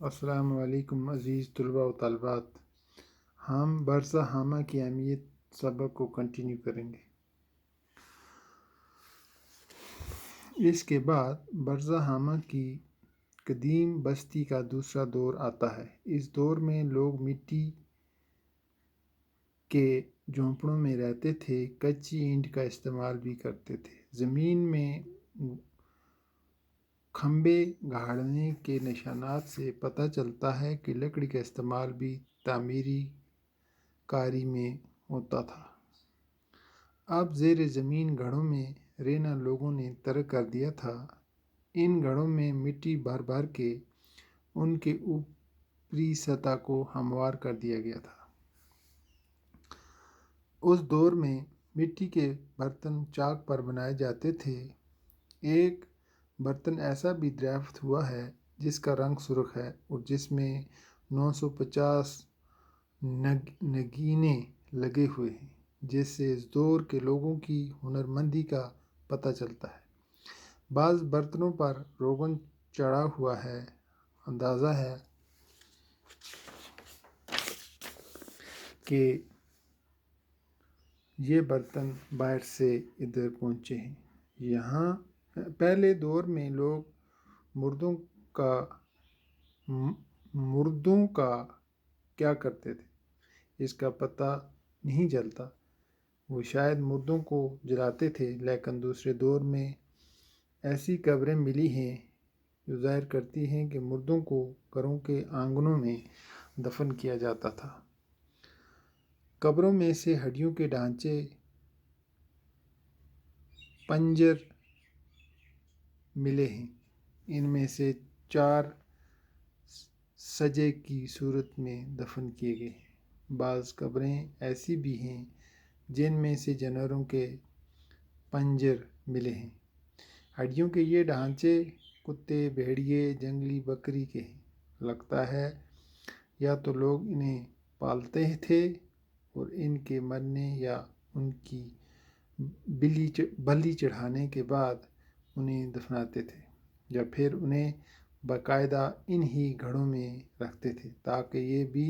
السلام علیکم عزیز طلباء و طالبات۔ ہم برزہ حامہ کی اہمیت سبق کو کنٹینیو کریں گے۔ اس کے بعد برزہ حامہ کی قدیم بستی کا دوسرا دور آتا ہے۔ اس دور میں لوگ مٹی کے جھونپڑوں میں رہتے تھے، کچی اینٹ کا استعمال بھی کرتے تھے۔ زمین میں کھمبے گاڑنے کے نشانات سے پتہ چلتا ہے کہ لکڑی کا استعمال بھی تعمیری کاری میں ہوتا تھا۔ اب زیر زمین گڑھوں میں رہنا لوگوں نے ترک کر دیا تھا۔ ان گڑھوں میں مٹی بھر بھر کے ان کے اوپری سطح کو ہموار کر دیا گیا تھا۔ اس دور میں مٹی کے برتن چاک پر بنائے جاتے تھے۔ ایک برتن ایسا بھی دریافت ہوا ہے جس کا رنگ سرخ ہے اور جس میں 950 نگینے لگے ہوئے ہیں، جس سے اس دور کے لوگوں کی ہنرمندی کا پتہ چلتا ہے۔ بعض برتنوں پر روغن چڑھا ہوا ہے۔ اندازہ ہے کہ یہ برتن باہر سے ادھر پہنچے ہیں۔ یہاں پہلے دور میں لوگ مردوں کا کیا کرتے تھے اس کا پتہ نہیں چلتا۔ وہ شاید مردوں کو جلاتے تھے، لیکن دوسرے دور میں ایسی قبریں ملی ہیں جو ظاہر کرتی ہیں کہ مردوں کو گھروں کے آنگنوں میں دفن کیا جاتا تھا۔ قبروں میں سے ہڈیوں کے ڈھانچے، پنجر ملے ہیں۔ ان میں سے 4 سجے کی صورت میں دفن کیے گئے ہیں۔ بعض قبریں ایسی بھی ہیں جن میں سے جانوروں کے پنجر ملے ہیں۔ ہڈیوں کے یہ ڈھانچے کتے، بھیڑیے، جنگلی بکری کے ہیں۔ لگتا ہے یا تو لوگ انہیں پالتے تھے اور ان کے مرنے یا ان کی بلی چڑھانے کے بعد انہیں دفناتے تھے، یا پھر انہیں باقاعدہ انہی گڑھوں میں رکھتے تھے تاکہ یہ بھی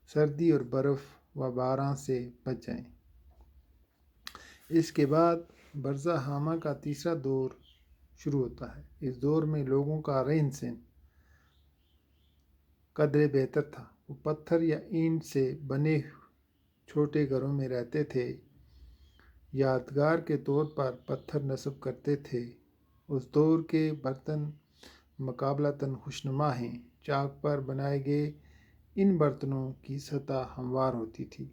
سردی اور برف و باران سے بچ جائیں۔ اس کے بعد برزہ حامہ کا تیسرا دور شروع ہوتا ہے۔ اس دور میں لوگوں کا رہن سہن قدرے بہتر تھا۔ وہ پتھر یا اینٹ سے بنے چھوٹے گھروں میں رہتے تھے، یادگار کے طور پر پتھر نصب کرتے تھے۔ اس دور کے برتن مقابلتاً خوشنما ہیں۔ چاک پر بنائے گئے ان برتنوں کی سطح ہموار ہوتی تھی۔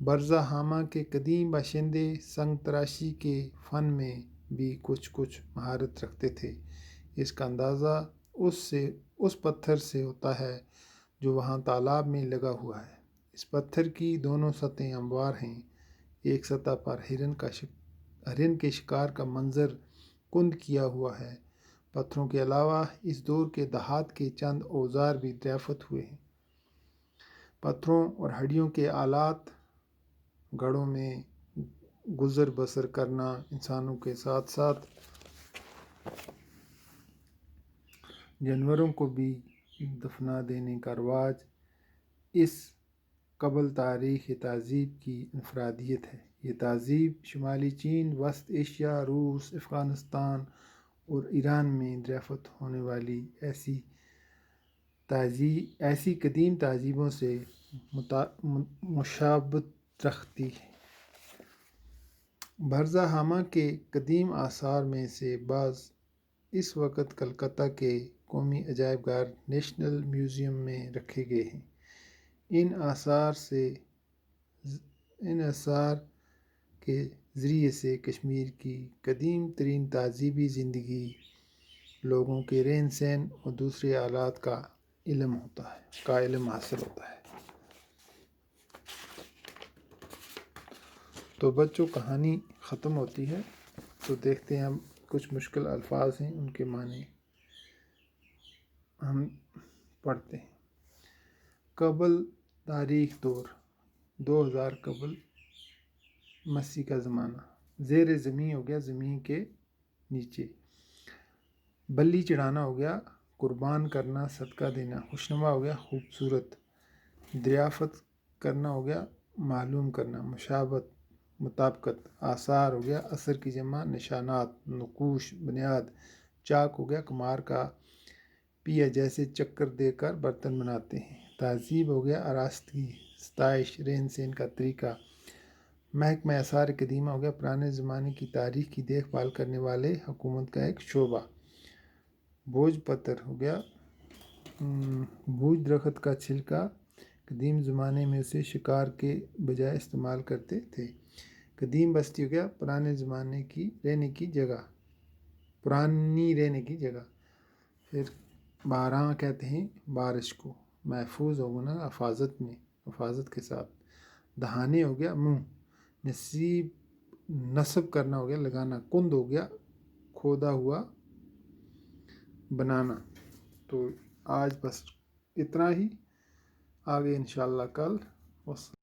برزہ حامہ کے قدیم باشندے سنگ تراشی کے فن میں بھی کچھ مہارت رکھتے تھے۔ اس کا اندازہ اس پتھر سے ہوتا ہے جو وہاں تالاب میں لگا ہوا ہے۔ اس پتھر کی دونوں سطحیں ہموار ہیں۔ ایک سطح پر ہرن کے شکار کا منظر کند کیا ہوا ہے۔ پتھروں کے علاوہ اس دور کے دھات کے چند اوزار بھی دریافت ہوئے ہیں۔ پتھروں اور ہڈیوں کے آلات گڑھوں میں گزر بسر کرنا، انسانوں کے ساتھ ساتھ جانوروں کو بھی دفنا دینے کا رواج اس قبل تاریخ تہذیب کی انفرادیت ہے۔ یہ تہذیب شمالی چین، وسط ایشیا، روس، افغانستان اور ایران میں دریافت ہونے والی ایسی قدیم تہذیبوں سے مشابہت رکھتی ہے۔ برزہ حامہ کے قدیم آثار میں سے بعض اس وقت کلکتہ کے قومی عجائب گھر نیشنل میوزیم میں رکھے گئے ہیں۔ ان آثار کے ذریعے سے کشمیر کی قدیم ترین تہذیبی زندگی، لوگوں کے رہن سہن اور دوسرے حالات کا علم حاصل ہوتا ہے۔ تو بچوں، کہانی ختم ہوتی ہے، تو دیکھتے ہیں ہم کچھ مشکل الفاظ ہیں، ان کے معنی ہم پڑھتے ہیں۔ قبل تاریخ دور 2000 قبل مسیح کا زمانہ۔ زیر زمین ہو گیا زمین کے نیچے۔ بلی چڑھانا ہو گیا قربان کرنا صدقہ دینا. خوشنما ہو گیا خوبصورت. دریافت کرنا ہو گیا معلوم کرنا. مشابہت مطابقت. آثار ہو گیا اثر کی جمع نشانات. نقوش بنیاد. چاک ہو گیا کمار کا پیا جیسے چکر دے کر برتن بناتے ہیں. تہذیب ہو گیا آراستگی ستائش رہن سہن کا طریقہ. محکمہ آثار قدیمہ ہو گیا پرانے زمانے کی تاریخ کی دیکھ بھال کرنے والے حکومت کا ایک شعبہ. بوجھ پتر ہو گیا بوجھ درخت کا چھلکا. قدیم زمانے میں اسے شکار کے بجائے استعمال کرتے تھے. قدیم بستی ہو گیا پرانے زمانے کی رہنے کی جگہ پرانی رہنے کی جگہ. پھر بارہاں کہتے ہیں بارش کو. محفوظ ہونا حفاظت میں حفاظت کے ساتھ. دہانے ہو گیا منہ. نصب کرنا ہو گیا لگانا. کند ہو گیا کھودا ہوا بنانا. تو آج بس اتنا ہی. آگے انشاءاللہ کل.